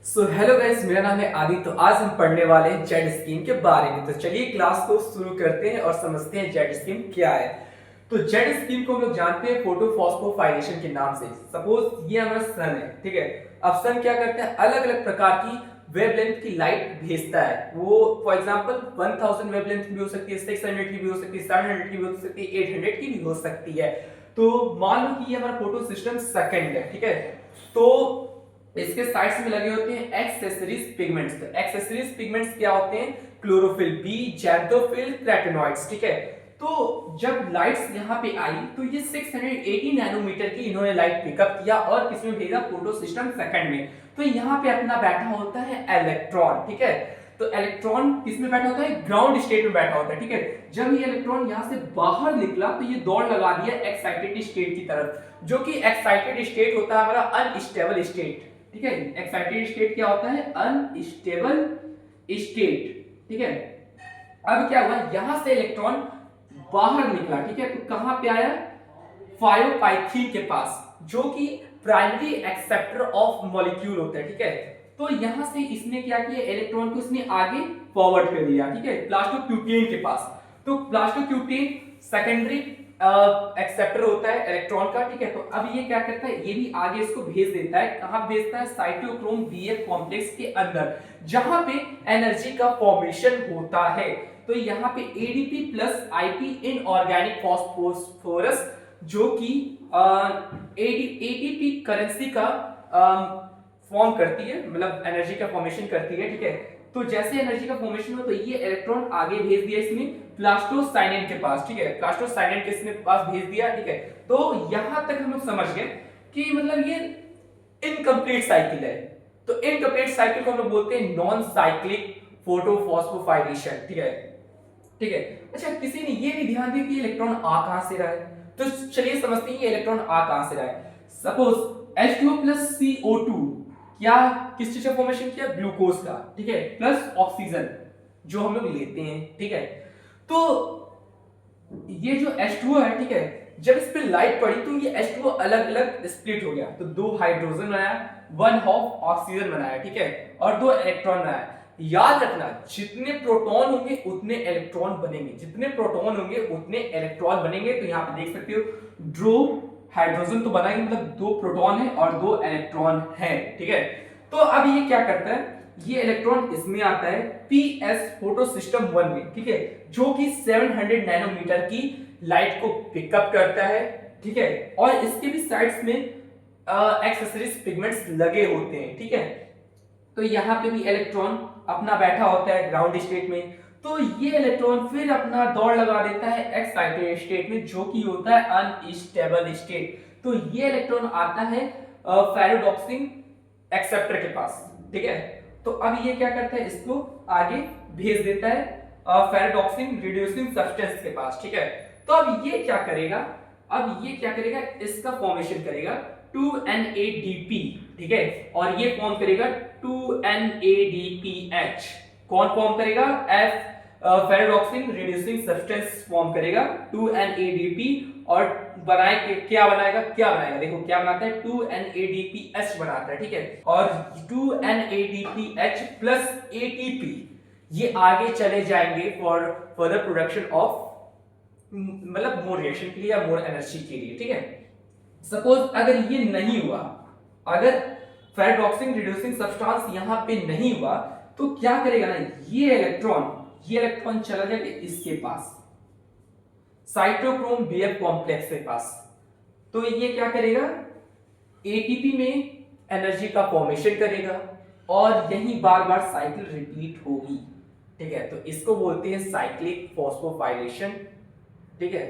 Hello guys, मेरा नाम है आदि। तो आज हम पढ़ने वाले हैं जेड स्कीम के बारे में। तो चलिए क्लास को शुरू करते हैं और समझते हैं जेड स्कीम क्या है। तो जेड स्कीम को हम लोग जानते हैं फोटो फॉस्फोराइलेशन के नाम से। सपोज ये हमारा सन है, ठीक है। अब सन क्या करता है, अलग अलग प्रकार की वेवलेंथ की लाइट भेजता है। वो फॉर एग्जांपल 1000 वेवलेंथ की भी हो सकती है, 600 की भी हो सकती है, 700 की भी हो सकती है, 800 की भी हो सकती है। तो मान लो कि ये हमारा फोटो सिस्टम सेकंड है, ठीक है। तो इसके साइड्स में लगे होते हैं एक्सेसरीज पिगमेंट्स। तो एक्सेसरीज पिगमेंट्स क्या होते हैं? क्लोरोफिल बी, जैंथोफिल, कैरोटीनॉइड्स, ठीक है। तो जब लाइट्स यहाँ पे आई तो ये 680 नैनोमीटर की इन्होंने लाइट पिकअप किया और किसमें भेजा? फोटो सिस्टम सेकंड में। तो यहाँ पे अपना बैठा होता है इलेक्ट्रॉन, ठीक है। तो इलेक्ट्रॉन किसमें बैठा होता है? ग्राउंड स्टेट में बैठा होता है, ठीक है। जब ये इलेक्ट्रॉन यहाँ से बाहर निकला तो ये दौड़ लगा दिया एक्साइटेड स्टेट की तरफ, जो कि एक्साइटेड स्टेट होता है हमारा अनस्टेबल स्टेट, ठीक है। एक्साइटेड स्टेट क्या होता है? अनस्टेबल स्टेट, ठीक है। अब क्या हुआ, यहां से इलेक्ट्रॉन बाहर निकला, ठीक है। तो कहां पे आया? फायोपाइथीन के पास, जो कि प्राइमरी एक्सेप्टर ऑफ मॉलिक्यूल होता है, ठीक है। तो यहां से इसने क्या किया, इलेक्ट्रॉन को इसने आगे फॉरवर्ड कर दिया, ठीक है, प्लास्टोक्यूटेन के पास। तो प्लास्टोक्यूटेन सेकेंडरी एक्सेप्टर होता है इलेक्ट्रॉन का, ठीक है। तो अब ये क्या करता है, ये भी आगे इसको भेज देता है। कहां भेजता है? साइटोक्रोम बीएफ कॉम्प्लेक्स के अंदर, जहां पे एनर्जी का फॉर्मेशन होता है। तो यहाँ पे ADP plus IP in organic phosphorus, जो कि एटीपी करेंसी का फॉर्म करती है, मतलब एनर्जी का फॉर्मेशन करती है, ठीक है। तो जैसे एनर्जी का फॉर्मेशन हो तो ये इलेक्ट्रॉन आगे भेज दिया इसने प्लास्टोसाइनेन के पास, ठीक है। प्लास्टोसाइनेन के इसने पास भेज दिया, ठीक है। तो यहां तक हम लोग समझ गए कि मतलब ये इनकम्प्लीट साइकिल है। तो इनकम्प्लीट साइकिल को हम लोग बोलते हैं नॉन साइक्लिक फोटोफॉस्फोराइलेशन, ठीक है, ठीक है। अच्छा, किसी ने ये भी ध्यान दिया कि इलेक्ट्रॉन आ कहां से रहा है? तो चलिए समझते हैं ये इलेक्ट्रॉन आ कहां से रहा है। सपोज H2O प्लस CO2 क्या किस चीज का फॉर्मेशन किया? ग्लूकोज का, ठीक है, प्लस ऑक्सीजन जो हम लोग लेते हैं, ठीक है। तो ये जो H2O है, ठीक है, जब इस पे लाइट पड़ी तो ये H2O अलग अलग स्प्लिट हो गया। तो 2 हाइड्रोजन बनाया, 1 हाफ ऑक्सीजन बनाया, ठीक है, और 2 इलेक्ट्रॉन बनाया। याद रखना, जितने प्रोटॉन होंगे उतने इलेक्ट्रॉन बनेंगे, जितने प्रोटॉन होंगे उतने इलेक्ट्रॉन बनेंगे। तो यहाँ पे देख सकते हो ड्रो हाइड्रोजन तो बना ही, मतलब 2 प्रोटॉन है और 2 इलेक्ट्रॉन है, ठीक है। तो अब ये क्या करता है, ये इलेक्ट्रॉन इसमें आता है पीएस फोटो सिस्टम 1 में, ठीक है, जो कि 700 नैनोमीटर की लाइट को पिकअप करता है, ठीक है। और इसके भी साइड्स में एक्सेसरीज पिगमेंट्स लगे होते हैं, ठीक है। तो यहाँ पे भी इलेक्ट्रॉन अपना बैठा होता है ग्राउंड स्टेट में। तो ये इलेक्ट्रॉन फिर अपना दौड़ लगा देता है एक्साइटेड स्टेट में, जो कि होता है अनस्टेबल स्टेट। तो ये इलेक्ट्रॉन आता है फेरोडॉक्सिंग एक्सेप्टर के पास, ठीक है। तो अब ये क्या करता है, इसको आगे भेज देता है फेरोडॉक्सिंग रिड्यूसिंग सब्सटेंस के पास, ठीक है। तो अब ये क्या करेगा, अब ये क्या करेगा, इसका फॉर्मेशन करेगा 2NADP, ठीक है, और ये फॉर्म करेगा 2NADPH। कौन फॉर्म करेगा? F फेरोडॉक्सिन रिड्यूसिंग सब्सटेंस फॉर्म करेगा 2NADP, और बनाए क्या बनाएगा, क्या बनाएगा, देखो क्या बनाता है, 2NADPH बनाता है, ठीक है। और 2NADPH प्लस ATP ये आगे चले जाएंगे फॉर फर्दर प्रोडक्शन ऑफ, मतलब मोर रिएक्शन के लिए या मोर एनर्जी के लिए, ठीक है। सपोज अगर ये नहीं हुआ, अगर फेरोडॉक्सिन रिड्यूसिंग सब्सटेंस यहां पे नहीं हुआ, तो क्या करेगा ना, ये इलेक्ट्रॉन चला जाएगा इसके पास, साइटोक्रोम बीएफ कॉम्प्लेक्स के पास। तो ये क्या करेगा, एटीपी में एनर्जी का फॉर्मेशन करेगा और यही बार बार साइकिल रिपीट होगी, ठीक है। तो इसको बोलते हैं साइक्लिक फॉस्फोराइलेशन, ठीक है।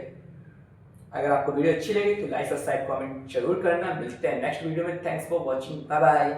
अगर आपको वीडियो अच्छी लगी तो लाइक सब्सक्राइब कमेंट जरूर करना। मिलते हैं नेक्स्ट वीडियो में। Thanks for watching, bye bye.